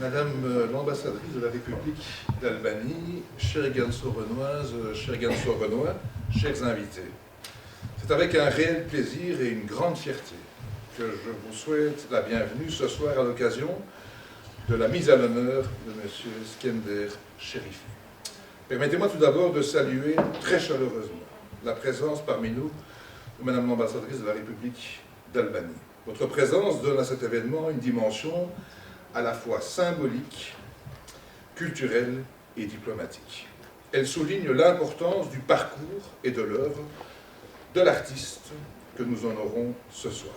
Madame l'ambassadrice de la République d'Albanie, chère Ganso-Renoise, chère Ganso-Renois, chers invités, c'est avec un réel plaisir et une grande fierté que je vous souhaite la bienvenue ce soir à l'occasion de la mise à l'honneur de M. Skender Sherifi. Permettez-moi tout d'abord de saluer très chaleureusement la présence parmi nous de Madame l'ambassadrice de la République d'Albanie. Votre présence donne à cet événement une dimension à la fois symbolique, culturelle et diplomatique. Elle souligne l'importance du parcours et de l'œuvre de l'artiste que nous honorons ce soir.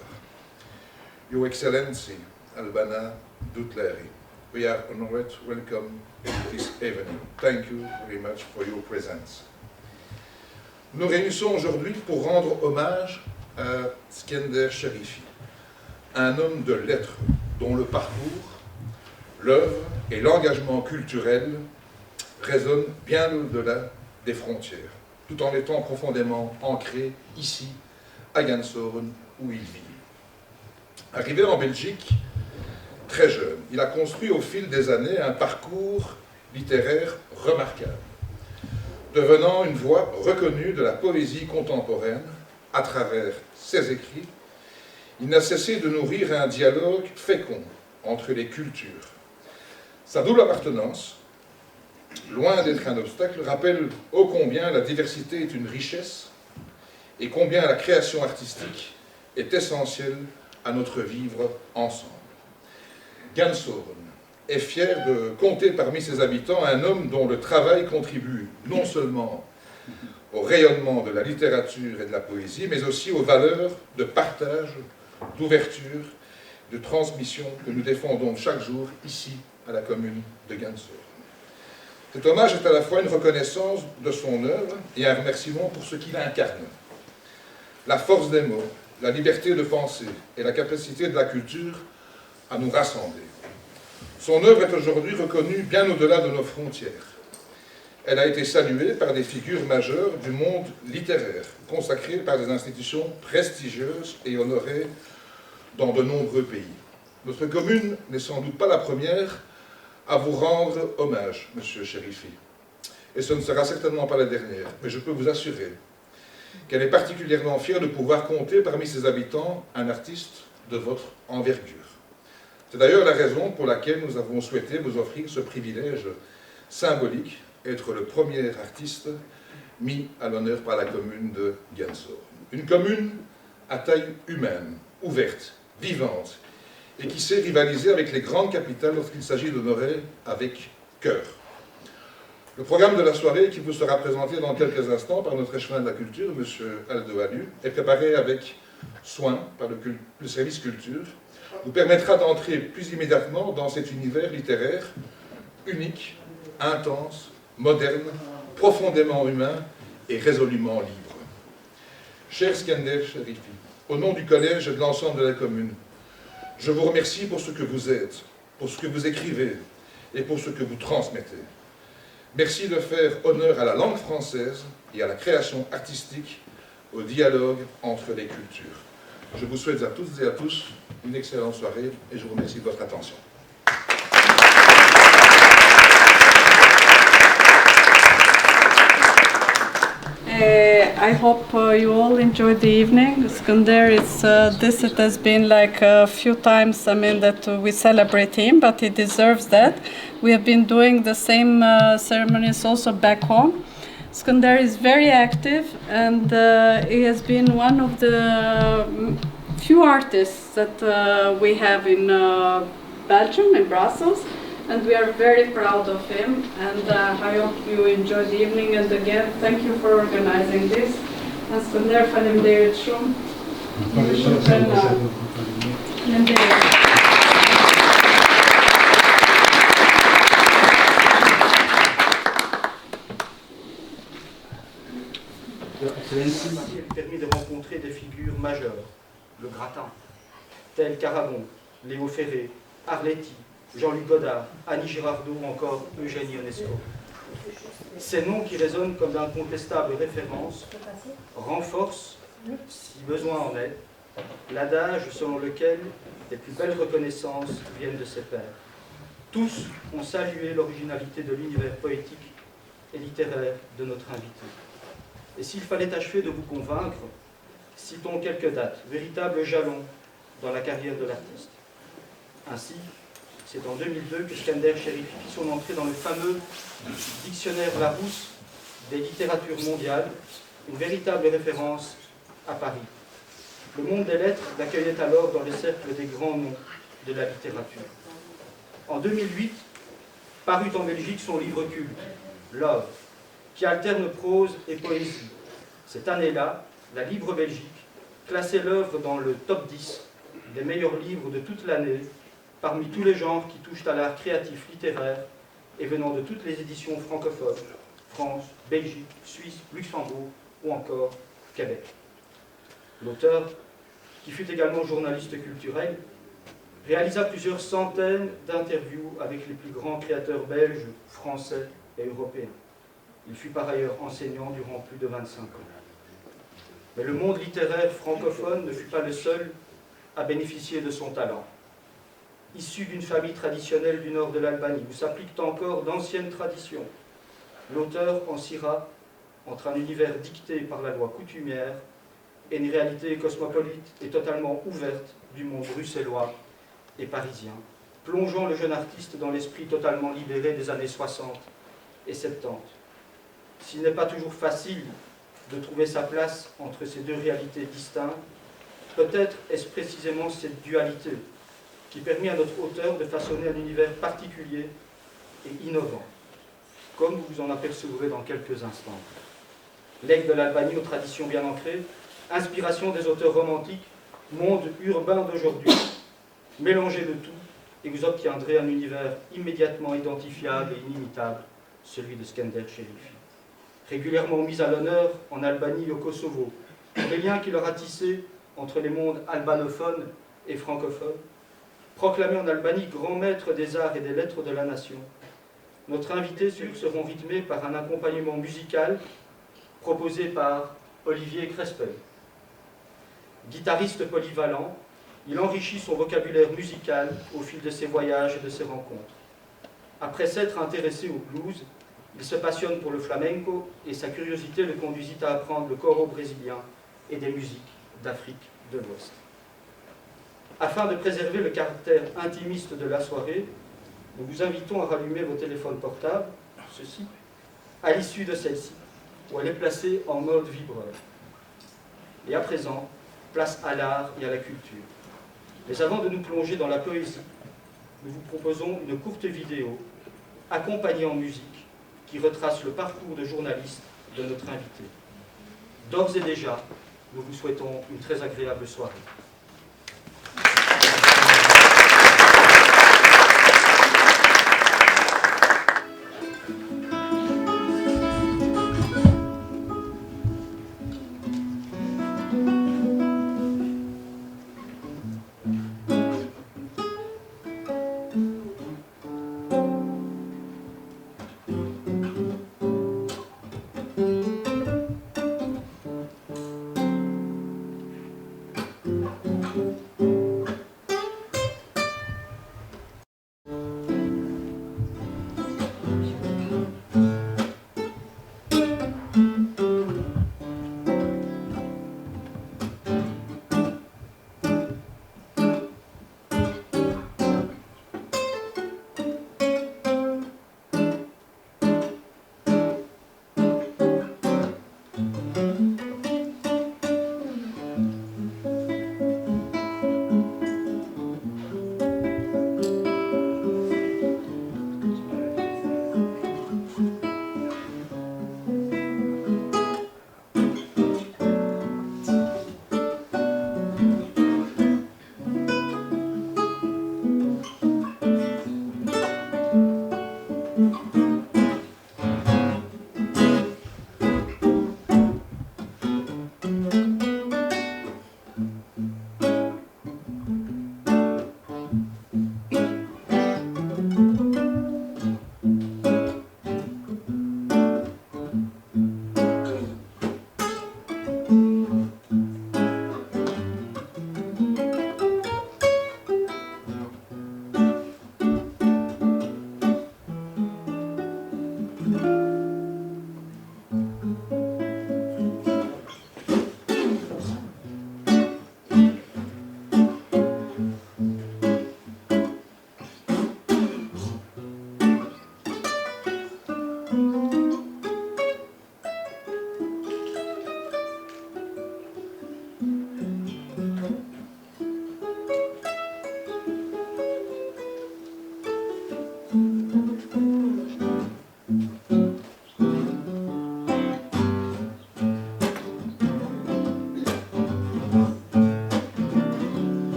Your Excellency, Albana Dutleri, we are honored to welcome you this evening. Thank you very much for your presence. Nous nous réunissons aujourd'hui pour rendre hommage à Skender Sherifi, un homme de lettres dont le parcours, l'œuvre et l'engagement culturel résonnent bien au-delà des frontières, tout en étant profondément ancrés ici, à Gansoren, où il vit. Arrivé en Belgique, très jeune, il a construit au fil des années un parcours littéraire remarquable, devenant une voix reconnue de la poésie contemporaine à travers ses écrits. Il n'a cessé de nourrir un dialogue fécond entre les cultures. Sa double appartenance, loin d'être un obstacle, rappelle ô combien la diversité est une richesse et combien la création artistique est essentielle à notre vivre ensemble. Gansoren est fier de compter parmi ses habitants un homme dont le travail contribue non seulement au rayonnement de la littérature et de la poésie, mais aussi aux valeurs de partage, d'ouverture, de transmission que nous défendons chaque jour ici à la commune de Gansoren. Cet hommage est à la fois une reconnaissance de son œuvre et un remerciement pour ce qu'il incarne. La force des mots, la liberté de penser et la capacité de la culture à nous rassembler. Son œuvre est aujourd'hui reconnue bien au-delà de nos frontières. Elle a été saluée par des figures majeures du monde littéraire, consacrée par des institutions prestigieuses et honorées dans de nombreux pays. Notre commune n'est sans doute pas la première à vous rendre hommage, Monsieur Sherifi. Et ce ne sera certainement pas la dernière, mais je peux vous assurer qu'elle est particulièrement fière de pouvoir compter parmi ses habitants un artiste de votre envergure. C'est d'ailleurs la raison pour laquelle nous avons souhaité vous offrir ce privilège symbolique, être le premier artiste mis à l'honneur par la commune de Gansoren. Une commune à taille humaine, ouverte, vivante, et qui sait rivaliser avec les grandes capitales lorsqu'il s'agit d'honorer avec cœur. Le programme de la soirée, qui vous sera présenté dans quelques instants par notre échevin de la culture, M. Aldo Alu, est préparé avec soin par le service culture, nous permettra d'entrer plus immédiatement dans cet univers littéraire unique, intense, moderne, profondément humain et résolument libre. Cher Skender Sherifi, au nom du collège et de l'ensemble de la commune, je vous remercie pour ce que vous êtes, pour ce que vous écrivez et pour ce que vous transmettez. Merci de faire honneur à la langue française et à la création artistique, au dialogue entre les cultures. Je vous souhaite à toutes et à tous une excellente soirée et je vous remercie de votre attention. I hope you all enjoyed the evening. Skender it has been like a few times, that we celebrate him, but he deserves that. We have been doing the same ceremonies also back home. Skender is very active and he has been one of the few artists that we have in Belgium, in Brussels. And we are very proud of him, and I hope you enjoy the evening. And again, thank you for organizing this. Skender faleminderit shumë. L'excellence permis de rencontrer des figures majeures, le gratin, tels qu'Aragon, Léo Ferré, Arletty, Jean-Luc Godard, Annie Girardot ou encore Eugénie Ionesco. Ces noms qui résonnent comme d'incontestables références renforcent, si besoin en est, l'adage selon lequel les plus belles reconnaissances viennent de ses pairs. Tous ont salué l'originalité de l'univers poétique et littéraire de notre invité. Et s'il fallait achever de vous convaincre, citons quelques dates, véritables jalons dans la carrière de l'artiste. Ainsi, c'est en 2002 que Skender Chérifi fit son entrée dans le fameux dictionnaire Larousse des littératures mondiales, une véritable référence à Paris. Le monde des lettres l'accueillait alors dans les cercles des grands noms de la littérature. En 2008, parut en Belgique son livre culte, Love, qui alterne prose et poésie. Cette année-là, la Libre Belgique classait l'œuvre dans le top 10 des meilleurs livres de toute l'année, parmi tous les genres qui touchent à l'art créatif littéraire et venant de toutes les éditions francophones, France, Belgique, Suisse, Luxembourg ou encore Québec. L'auteur, qui fut également journaliste culturel, réalisa plusieurs centaines d'interviews avec les plus grands créateurs belges, français et européens. Il fut par ailleurs enseignant durant plus de 25 ans. Mais le monde littéraire francophone ne fut pas le seul à bénéficier de son talent. Issu d'une famille traditionnelle du nord de l'Albanie, où s'appliquent encore d'anciennes traditions, l'auteur en scira entre un univers dicté par la loi coutumière et une réalité cosmopolite et totalement ouverte du monde bruxellois et parisien, plongeant le jeune artiste dans l'esprit totalement libéré des années 60 et 70. S'il n'est pas toujours facile de trouver sa place entre ces deux réalités distinctes, peut-être est-ce précisément cette dualité qui permet à notre auteur de façonner un univers particulier et innovant, comme vous vous en apercevrez dans quelques instants. Legs de l'Albanie aux traditions bien ancrées, inspiration des auteurs romantiques, monde urbain d'aujourd'hui, mélangez le tout et vous obtiendrez un univers immédiatement identifiable et inimitable, celui de Skender Chérifi. Régulièrement mis à l'honneur en Albanie et au Kosovo, pour les liens qu'il aura tissés entre les mondes albanophones et francophones, proclamé en Albanie grand maître des arts et des lettres de la nation, notre invité seront rythmés par un accompagnement musical proposé par Olivier Crespel. Guitariste polyvalent, il enrichit son vocabulaire musical au fil de ses voyages et de ses rencontres. Après s'être intéressé au blues, il se passionne pour le flamenco et sa curiosité le conduisit à apprendre le coro brésilien et des musiques d'Afrique de l'Ouest. Afin de préserver le caractère intimiste de la soirée, nous vous invitons à rallumer vos téléphones portables, ceci, à l'issue de celle-ci, où elle est placée en mode vibreur. Et à présent, place à l'art et à la culture. Mais avant de nous plonger dans la poésie, nous vous proposons une courte vidéo, accompagnée en musique, qui retrace le parcours de journaliste de notre invité. D'ores et déjà, nous vous souhaitons une très agréable soirée.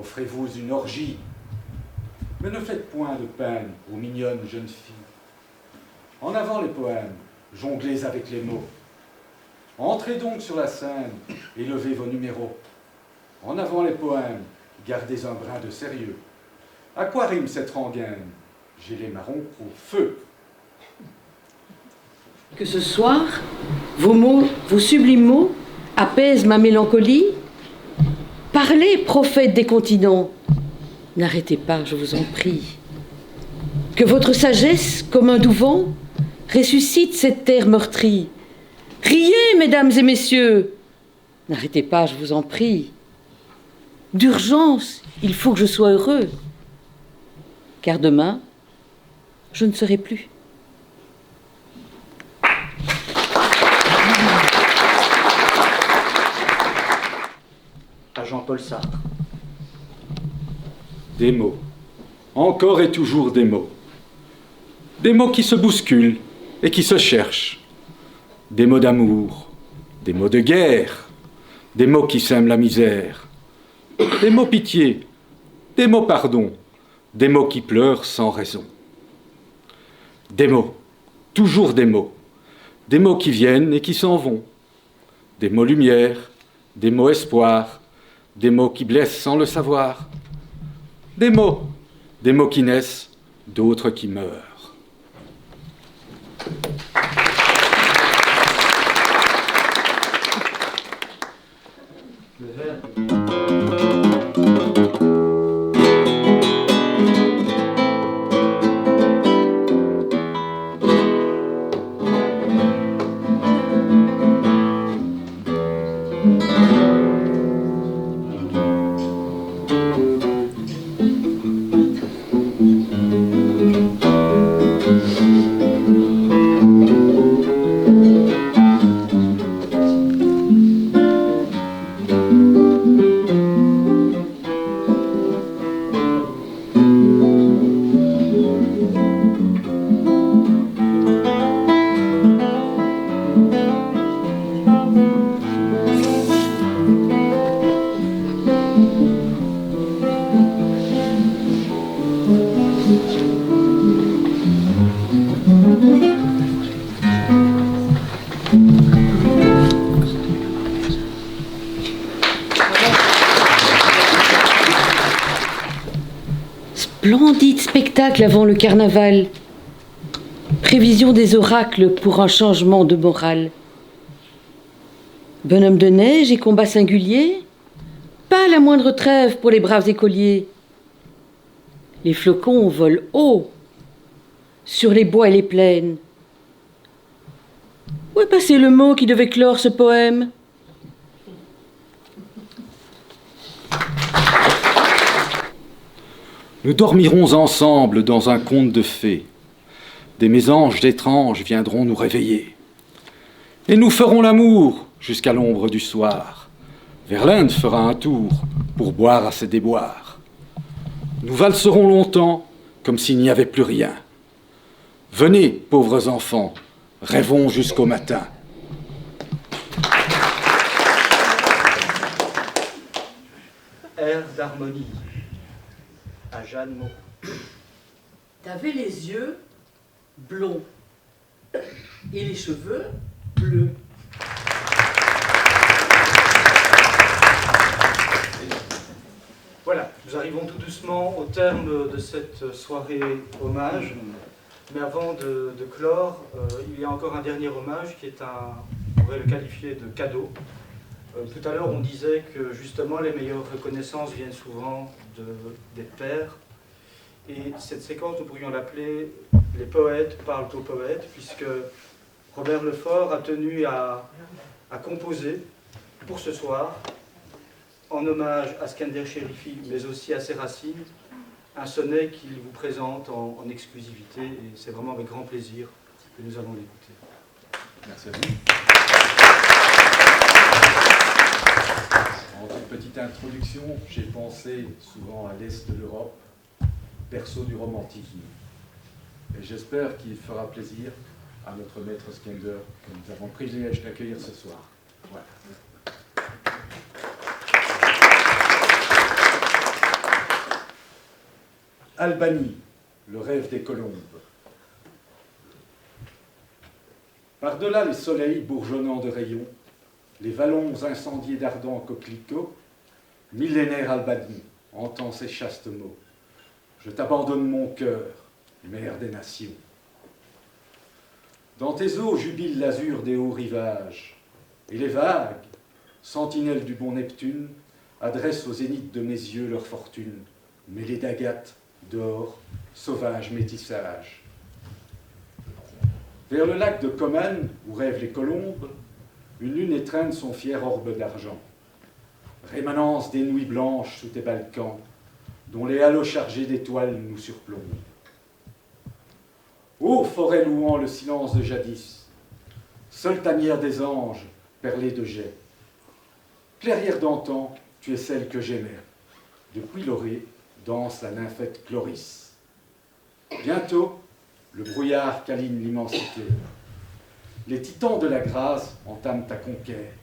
Offrez-vous une orgie, mais ne faites point de peine aux mignonnes jeunes filles. En avant les poèmes, jonglez avec les mots. Entrez donc sur la scène et levez vos numéros. En avant les poèmes, gardez un brin de sérieux. À quoi rime cette rengaine? J'ai les marrons au feu. Que ce soir, vos mots, vos sublimes mots, apaisent ma mélancolie. Parlez, prophète des continents. N'arrêtez pas, je vous en prie. Que votre sagesse, comme un doux vent, ressuscite cette terre meurtrie. Riez, mesdames et messieurs. N'arrêtez pas, je vous en prie. D'urgence, il faut que je sois heureux. Car demain, je ne serai plus. À Jean-Paul Sartre. Des mots. Encore et toujours des mots. Des mots qui se bousculent et qui se cherchent. Des mots d'amour, des mots de guerre, des mots qui sèment la misère. Des mots pitié, des mots pardon, des mots qui pleurent sans raison. Des mots, toujours des mots qui viennent et qui s'en vont. Des mots lumière, des mots espoir, des mots qui blessent sans le savoir. Des mots qui naissent, d'autres qui meurent. Splendide spectacle avant le carnaval. Prévision des oracles pour un changement de morale. Bonhomme de neige et combat singulier, pas la moindre trêve pour les braves écoliers. Les flocons volent haut sur les bois et les plaines. Où est passé le mot qui devait clore ce poème? Nous dormirons ensemble dans un conte de fées. Des mésanges étranges viendront nous réveiller. Et nous ferons l'amour jusqu'à l'ombre du soir. Verlaine fera un tour pour boire à ses déboires. Nous valserons longtemps comme s'il n'y avait plus rien. Venez, pauvres enfants, rêvons jusqu'au matin. Air d'harmonie. À Jeanne Moreau. T'avais les yeux blonds et les cheveux bleus. Voilà, nous arrivons tout doucement au terme de cette soirée hommage. Mais avant de clore, il y a encore un dernier hommage qui est on pourrait le qualifier de cadeau. Tout à l'heure, on disait que justement les meilleures reconnaissances viennent souvent des pairs. Et cette séquence, nous pourrions l'appeler « Les poètes parlent aux poètes », puisque Robert Lefort a tenu à composer pour ce soir, en hommage à Skender Chérifi, mais aussi à ses racines, un sonnet qu'il vous présente en exclusivité, et c'est vraiment avec grand plaisir que nous allons l'écouter. Merci à vous. En toute petite introduction, j'ai pensé souvent à l'Est de l'Europe, berceau du romantisme. Et j'espère qu'il fera plaisir à notre maître Skender, que nous avons le privilège d'accueillir ce soir. Voilà. Albanie, le rêve des colombes. Par-delà les soleils bourgeonnants de rayons, les vallons incendiés d'ardents coquelicots, millénaire Albanie, entends ces chastes mots. Je t'abandonne mon cœur, mère des nations. Dans tes eaux jubile l'azur des hauts rivages, et les vagues, sentinelles du bon Neptune, adressent au zénith de mes yeux leur fortune, mêlée d'agates, d'or, sauvage métissage. Vers le lac de Coman, où rêvent les colombes, une lune étreinte son fier orbe d'argent. Rémanence des nuits blanches sous tes Balkans, dont les halos chargés d'étoiles nous surplombent. Ô forêt louant le silence de jadis, seule tanière des anges, perlée de jais. Clairière d'antan, tu es celle que j'aimais. Depuis l'orée, danse la nymphette Chloris. Bientôt, le brouillard câline l'immensité. Les titans de la grâce entament ta conquête.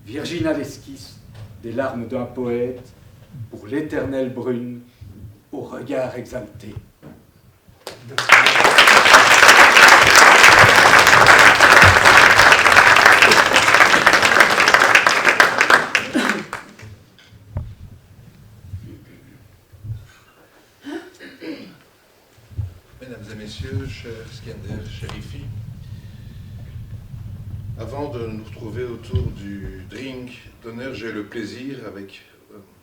Virginal esquisse des larmes d'un poète pour l'éternelle brune au regard exalté. Mesdames et messieurs, cher Skender Chérifi, avant de nous retrouver autour du drink d'honneur, j'ai le plaisir, avec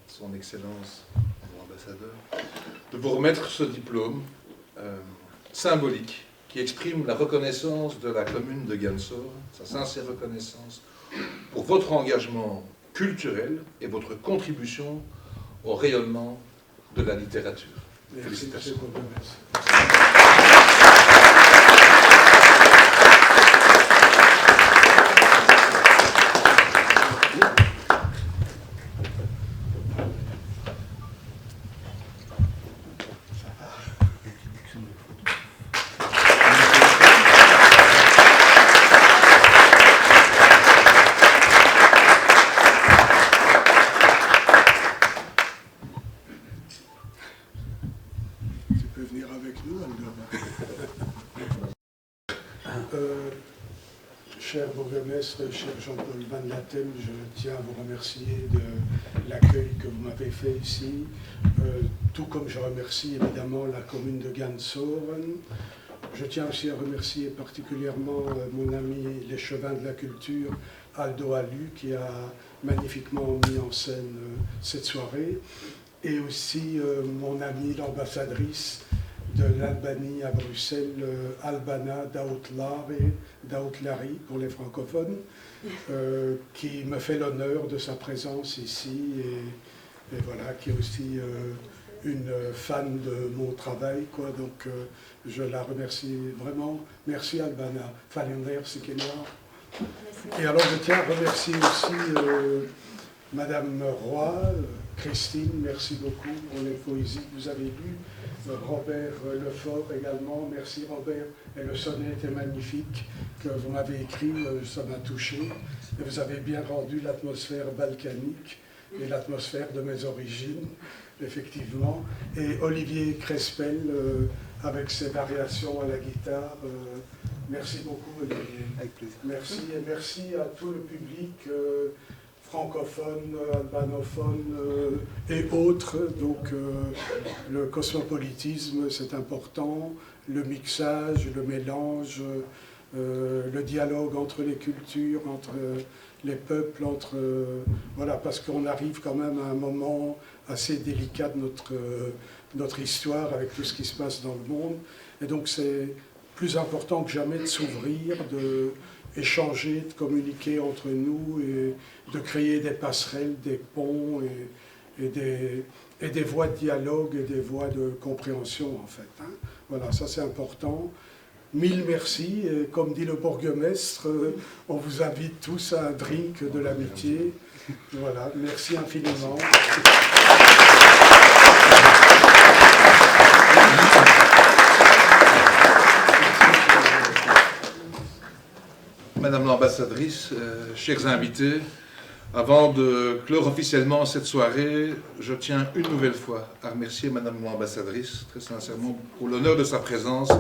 son Excellence l'ambassadeur, de vous remettre ce diplôme symbolique qui exprime la reconnaissance de la commune de Gansour, sa sincère reconnaissance pour votre engagement culturel et votre contribution au rayonnement de la littérature. Merci, félicitations. Tu peux venir avec nous, Aldova. Cher bourgmestre, cher Jean-Paul Van Latem, je tiens à vous remercier de l'accueil que vous m'avez fait ici, tout comme je remercie évidemment la commune de Gansoren. Je tiens aussi à remercier particulièrement mon ami l'échevin de la culture, Aldo Alu, qui a magnifiquement mis en scène cette soirée, et aussi mon amie l'ambassadrice de l'Albanie à Bruxelles, Albana Daoutlari pour les francophones, qui me fait l'honneur de sa présence ici et voilà, qui est aussi une fan de mon travail, quoi. Donc je la remercie vraiment. Merci Albana. Et alors je tiens à remercier aussi Madame Roy, Christine, merci beaucoup pour les poésies que vous avez lues. Robert Lefort également, merci Robert, et le sonnet était magnifique que vous m'avez écrit, ça m'a touché, et vous avez bien rendu l'atmosphère balkanique et l'atmosphère de mes origines, effectivement, et Olivier Crespel avec ses variations à la guitare, merci beaucoup Olivier. Avec plaisir. Merci, et merci à tout le public francophone, albanophone et autres. Donc le cosmopolitisme, c'est important. le mixage, le mélange, le dialogue entre les cultures, entre les peuples, voilà, parce qu'on arrive quand même à un moment assez délicat de notre histoire avec tout ce qui se passe dans le monde. Et donc c'est plus important que jamais de s'ouvrir, d'échanger, de communiquer entre nous et de créer des passerelles, des ponts et des voies de dialogue et des voies de compréhension en fait. Hein. Voilà, ça c'est important. Mille merci, et comme dit le bourgmestre, on vous invite tous à un drink de l'amitié. Voilà, merci infiniment. Madame l'ambassadrice, chers invités, avant de clore officiellement cette soirée, je tiens une nouvelle fois à remercier Madame l'ambassadrice, très sincèrement, pour l'honneur de sa présence,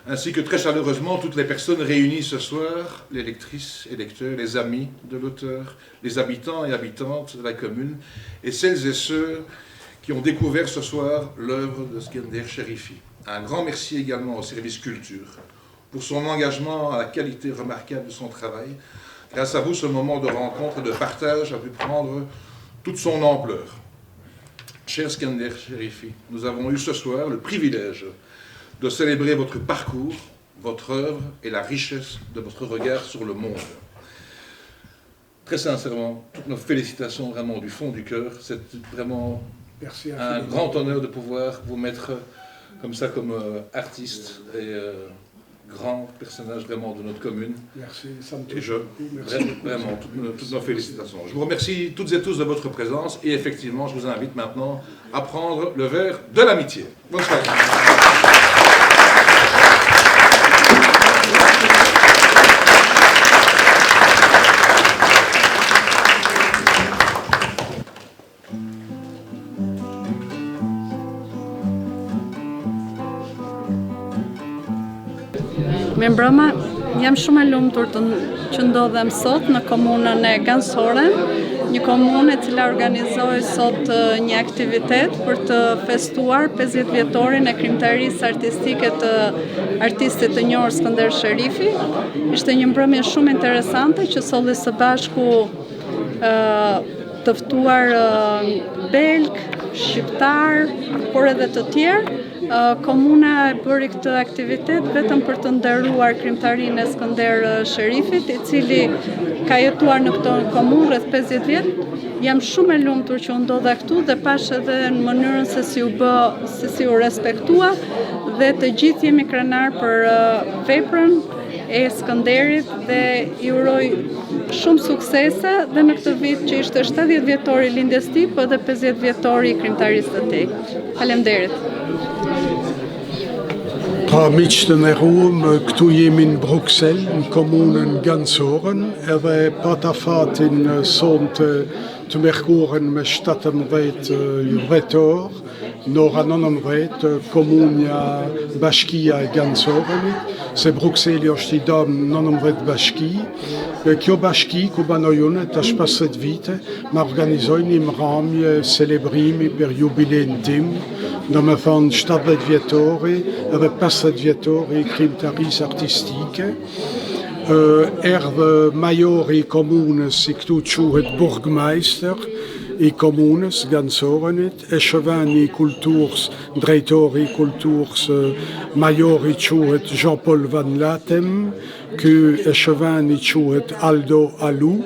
ainsi que très chaleureusement toutes les personnes réunies ce soir, les lectrices et lecteurs, les amis de l'auteur, les habitants et habitantes de la commune, et celles et ceux qui ont découvert ce soir l'œuvre de Skender Cherifi. Un grand merci également au service culture pour son engagement à la qualité remarquable de son travail. Grâce à vous, ce moment de rencontre et de partage a pu prendre toute son ampleur. Cher Skender Cherifi, nous avons eu ce soir le privilège de célébrer votre parcours, votre œuvre et la richesse de votre regard sur le monde. Très sincèrement, toutes nos félicitations vraiment du fond du cœur. C'est vraiment un grand honneur de pouvoir vous mettre comme ça, comme artiste et grand personnage vraiment de notre commune. Merci, ça me touche. Et vraiment, toutes nos félicitations. Je vous remercie toutes et tous de votre présence et effectivement, je vous invite maintenant à prendre le verre de l'amitié. Bonne soirée. Mirëmbrëma, jam shumë e lumtur që ndodhem sot në komunën e Gansoren, një komunë e cila organizoi sot një aktivitet për të festuar 50 vjetorin e krijimtarisë artistike të artistit të njohur Skënder Cherifi. Ishte një mbrëmje shumë interesante që solli së bashku të ftuar belg, shqiptar, por edhe të tjerë. Komuna e bëri këtë aktivitet vetëm për të nderuar krijimtarinë e Skënder Cherifit, i cili ka jetuar në këtë komunë rreth 50 vjet. Jam shumë e lumtur që u ndodha këtu dhe pash edhe në mënyrën se si u respektua dhe të gjithë jemi krenar për veprën e Skënderit dhe i uroj shumë suksese dhe në këtë vit që ishte 70 vjetori lindjes tij, po edhe 50 vjetori i krijimtarisë së tij. Faleminderit. Pra miqtë në rumë, këtu jemi në Bruxelles, në komunën Gansoren, edhe pata fatin sonte të mërkurën me 17 dhjetor, në ora 19, komunja bashkia e Gansorenit, se Bruxelli është i dam 19 bashki. Kjo bashki ku banoj unë tash 50 vite, ma organizojnë një mramje celebrimi për jubilein tim, do me thonë 70 vjetori edhe 50 vjetori krijimtarisë artistike. Erdhë majori i komunës, si këtu quhet burgmeister i komunës Gansorenit, eshevani i kulturës, drejtori i kulturës, majori quhet Jean-Paul Van Latem, ky eshevani quhet Aldo Alou,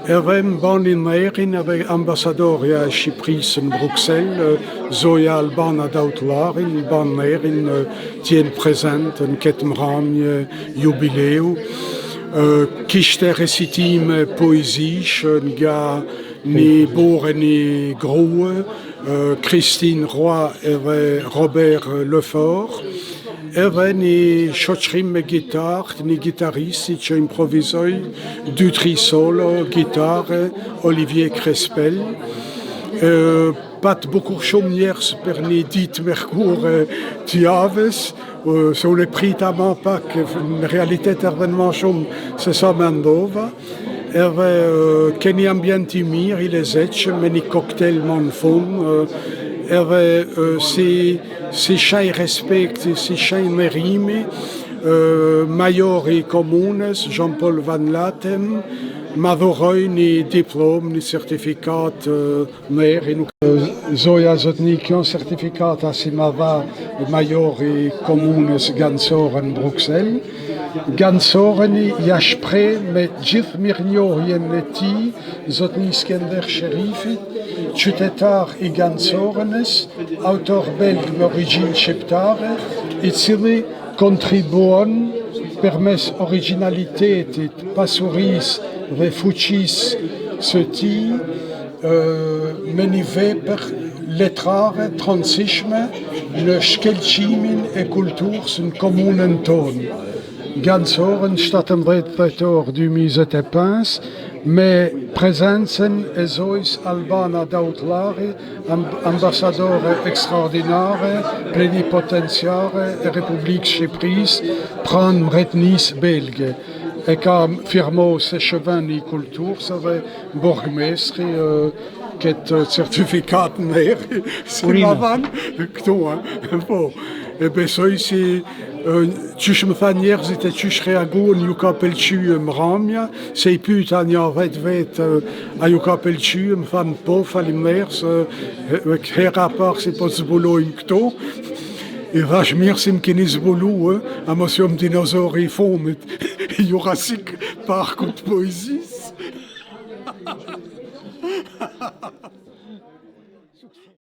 edhe më banin merin edhe ambasadorja e Shqipërisë në Bruxelles, Zoja Albana Dautllarin, më ban merin t'jenë prezent në këtë mramje jubileu. Kishte recitime poezish nga një bore një grue, Christine Roy edhe Robert Lefort, edhe një shoqërim me gitarë, një gitaristi që improvizoi 2-3 solo, gitare, Olivier Crespel. Pat bukur shumë njerëz për një ditë mërkure të javës, se unë e prita ma pak, në realitet erdhen ma shumë se sa me ndova. Edhe keni ambjent i mirë, i lezetshëm, me një koktel ma në fund, si chai respecti, si chai merimi, majori communes, Jean-Paul Van Latem, Madoroini diplom, ni certificat meri. Zoja Zotnikion certificat asimava majori communes Gansoren Bruxelles. Gansoreni jaspre met gjithë mirënjohjen e tij, zotni Skender Sherifi, qytetar I Gansorenes, autor belg me origjinë shqiptare, I cili kontribuon përmes originalitetit, pasurisë dhe fuqisë së tij me një vepër letrare të rëndësishme në shkelqimin e kulturës në komunën tonë. Gansoren 17 dhjetor 2025 me prezencën e zojës Albana Dautlari, ambasadore ekstraordinare, plenipotenciare e Republikës Shqipërisë pranë mbretënisë belge. E ka firmo se shëvën I kulturës dhe borgmestri këtë certifikat meri, si ma dhanë këtu, po. E besoj si qysh më tha njerëzit e qysh reaguan ju ka pëlqyer mramja, se I pyeta një 10 vetë a ju ka pëlqyer, më thanë po, faleminderit, hera parë si po të zbulojnë këto. I thash mirë si më keni zbulu, a mos jom dinozori I fomit, Jurassic Parkut poezisë.